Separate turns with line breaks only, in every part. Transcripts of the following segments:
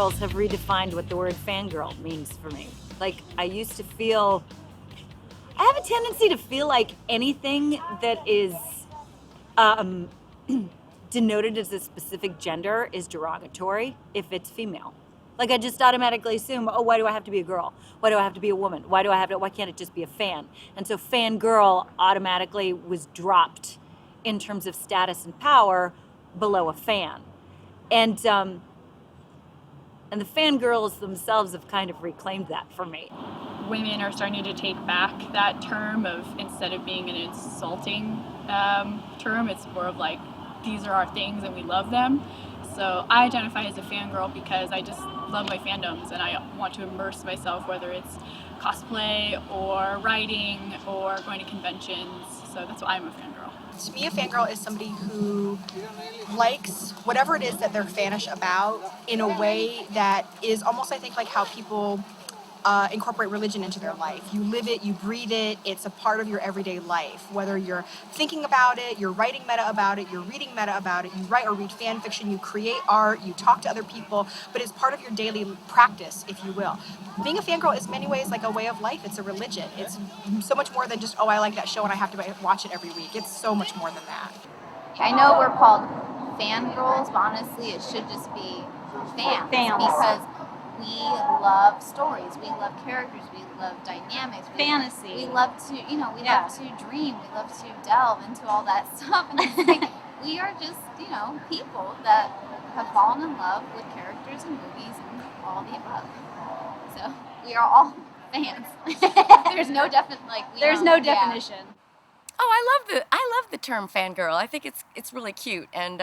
fangirls have redefined what the word fangirl means for me. Like, I used to feel, I have a tendency to feel like anything that is denoted as a specific gender is derogatory if it's female. Like, I just automatically assume, oh, why do I have to be a girl? Why do I have to be a woman? Why can't it just be a fan? And so fangirl automatically was dropped in terms of status and power below a fan. And the fangirls themselves have kind of reclaimed that for me.
Women are starting to take back that term of, instead of being an insulting term, it's more of like, these are our things and we love them. So I identify as a fangirl because I just love my fandoms and I want to immerse myself, whether it's cosplay or writing or going to conventions. So that's why I'm a fangirl.
To me, a fangirl is somebody who likes whatever it is that they're fanish about in a way that is almost, I think, like how people incorporate religion into their life. You live it, you breathe it, it's a part of your everyday life. Whether you're thinking about it, you're writing meta about it, you're reading meta about it, you write or read fan fiction, you create art, you talk to other people, but it's part of your daily practice, if you will. Being a fangirl is in many ways like a way of life. It's a religion. It's so much more than just, oh, I like that show and I have to watch it every week. It's so much more than that.
I know we're called fangirls, but honestly it should just be fans. Because we love stories, we love characters, we love dynamics,
fantasy.
We love to, love to dream, we love to delve into all that stuff. And it's like, we are just, people that have fallen in love with characters and movies and all the above. So we are all fans. There's no definition.
Oh, I love the term fangirl. I think it's really cute, and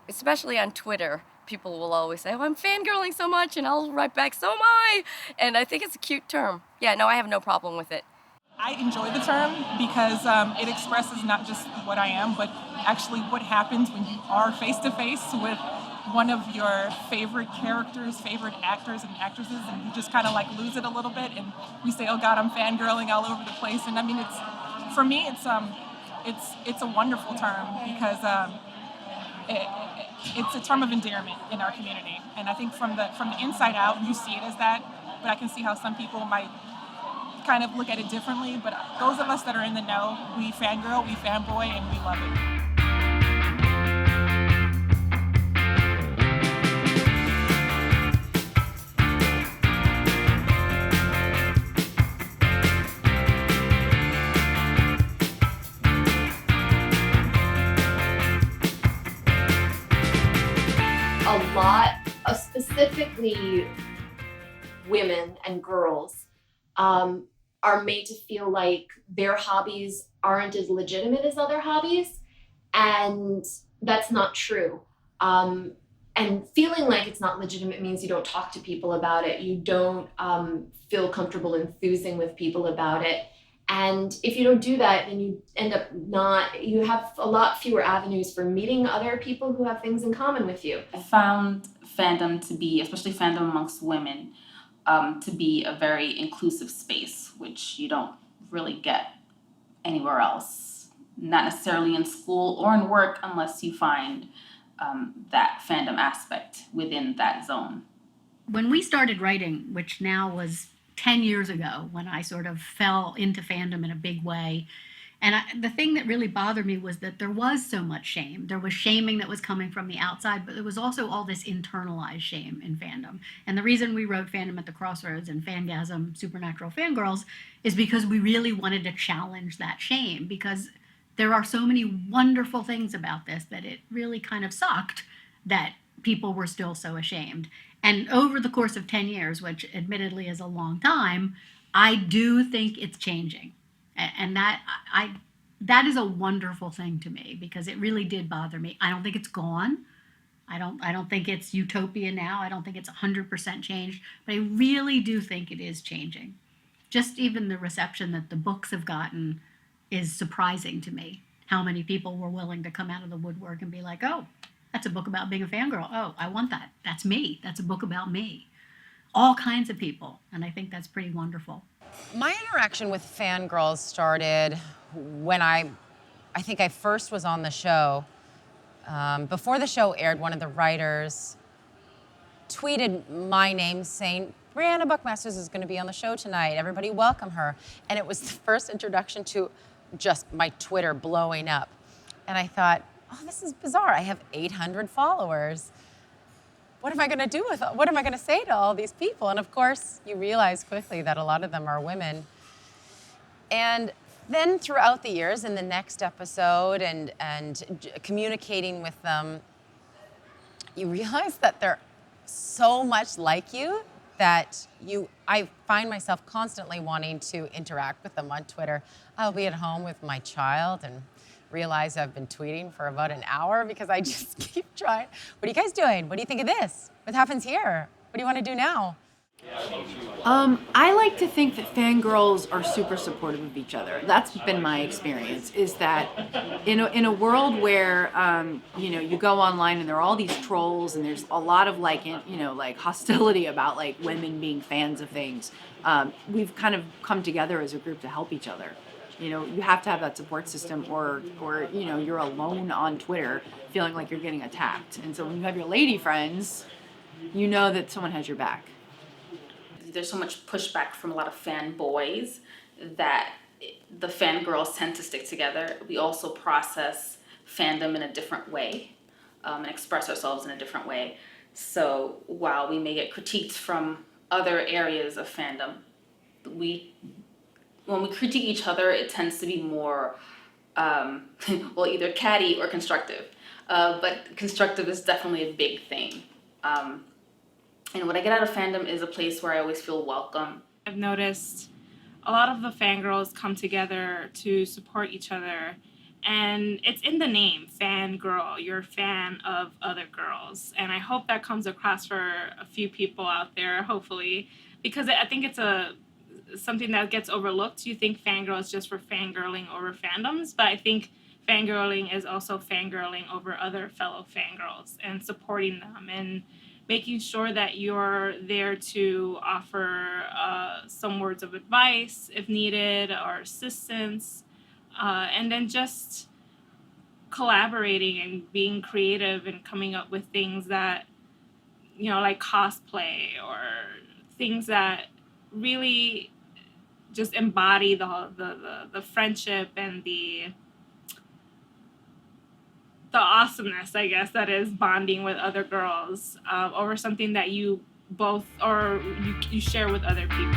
especially on Twitter, people will always say, "Oh, I'm fangirling so much," and I'll write back, "So am I." And I think it's a cute term. Yeah, no, I have no problem with it.
I enjoy the term because it expresses not just what I am, but actually what happens when you are face to face with one of your favorite characters, favorite actors and actresses, and you just kind of like lose it a little bit, and you say, "Oh God, I'm fangirling all over the place." And I mean, for me, it's a wonderful term because it's a term of endearment in our community, and I think from the inside out, you see it as that. But I can see how some people might kind of look at it differently. But those of us that are in the know, we fangirl, we fanboy, and we love it.
A lot of specifically women and girls are made to feel like their hobbies aren't as legitimate as other hobbies, and that's not true. And feeling like it's not legitimate means you don't talk to people about it, you don't feel comfortable enthusing with people about it. And if you don't do that, then you end up you have a lot fewer avenues for meeting other people who have things in common with you.
I found fandom to be, especially fandom amongst women, to be a very inclusive space, which you don't really get anywhere else. Not necessarily in school or in work unless you find that fandom aspect within that zone.
When we started writing, which now was 10 years ago, when I sort of fell into fandom in a big way. And the thing that really bothered me was that there was so much shame. There was shaming that was coming from the outside, but there was also all this internalized shame in fandom. And the reason we wrote Fandom at the Crossroads and Fangasm, Supernatural Fangirls, is because we really wanted to challenge that shame, because there are so many wonderful things about this that it really kind of sucked that people were still so ashamed. And over the course of 10 years, which admittedly is a long time, I do think it's changing. And that is a wonderful thing to me, because it really did bother me. I don't think it's gone. I don't think it's utopia now. I don't think it's 100% changed, but I really do think it is changing. Just even the reception that the books have gotten is surprising to me. How many people were willing to come out of the woodwork and be like, "Oh, that's a book about being a fangirl. Oh, I want that. That's me. That's a book about me." All kinds of people. And I think that's pretty wonderful.
My interaction with fangirls started when I think I first was on the show. Before the show aired, one of the writers tweeted my name saying, Briana Buckmaster is going to be on the show tonight. Everybody welcome her. And it was the first introduction to just my Twitter blowing up. And I thought, oh, this is bizarre. I have 800 followers. What am I going to do with it? What am I going to say to all these people? And of course, you realize quickly that a lot of them are women. And then throughout the years, in the next episode and communicating with them, you realize that they're so much like you that I find myself constantly wanting to interact with them on Twitter. I'll be at home with my child and realize I've been tweeting for about an hour because I just keep trying. What are you guys doing? What do you think of this? What happens here? What do you want to do now?
I like to think that fangirls are super supportive of each other. That's been my experience, is that in a world where, you go online and there are all these trolls and there's a lot of like hostility about like women being fans of things, we've kind of come together as a group to help each other. You have to have that support system or you're alone on Twitter feeling like you're getting attacked. And so when you have your lady friends, you know that someone has your back.
There's so much pushback from a lot of fanboys that the fangirls tend to stick together. We also process fandom in a different way and express ourselves in a different way. So while we may get critiqued from other areas of fandom, when we critique each other, it tends to be more, either catty or constructive. But constructive is definitely a big thing. And what I get out of fandom is a place where I always feel welcome.
I've noticed a lot of the fangirls come together to support each other. And it's in the name, fangirl. You're a fan of other girls. And I hope that comes across for a few people out there, hopefully, because I think it's something that gets overlooked. You think fangirl is just for fangirling over fandoms, but I think fangirling is also fangirling over other fellow fangirls and supporting them and making sure that you're there to offer some words of advice if needed or assistance, and then just collaborating and being creative and coming up with things that, like cosplay or things that really just embody the friendship and the awesomeness, I guess, that is bonding with other girls over something that you both or you share with other people.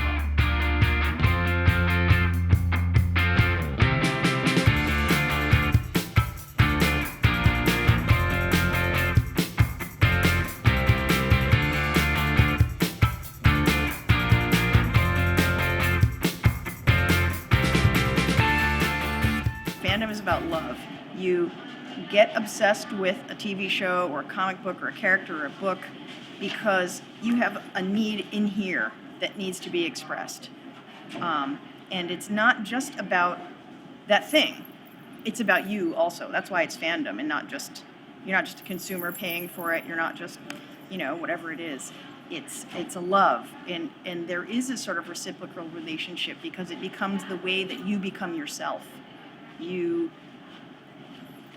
Fandom is about love. You get obsessed with a TV show or a comic book or a character or a book because you have a need in here that needs to be expressed. And it's not just about that thing. It's about you also. That's why it's fandom and you're not just a consumer paying for it. You're not just, whatever it is. It's a love. And there is a sort of reciprocal relationship because it becomes the way that you become yourself. You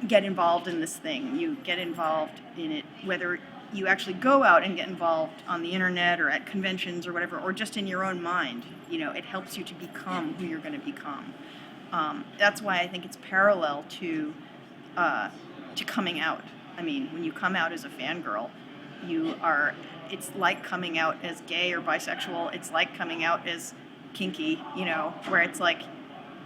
get involved in this thing. You get involved in it, whether you actually go out and get involved on the internet or at conventions or whatever, or just in your own mind. It helps you to become who you're going to become. That's why I think it's parallel to coming out. I mean, when you come out as a fangirl, it's like coming out as gay or bisexual. It's like coming out as kinky, where it's like,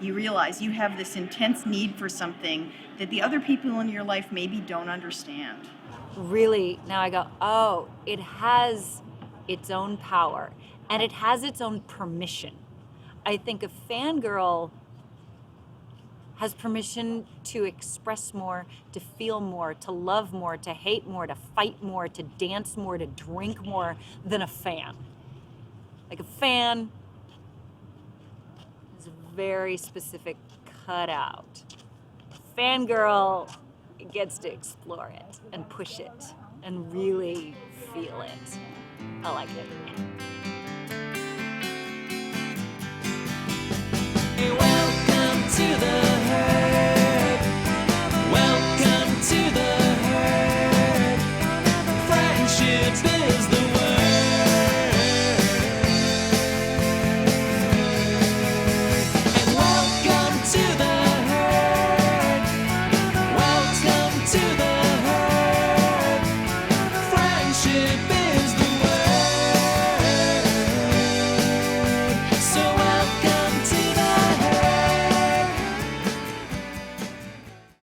you realize you have this intense need for something that the other people in your life maybe don't understand.
Really, now I go, oh, it has its own power and it has its own permission. I think a fangirl has permission to express more, to feel more, to love more, to hate more, to fight more, to dance more, to drink more than a fan. Like a fan is a very specific cutout. Fangirl gets to explore it and push it and really feel it. I like it.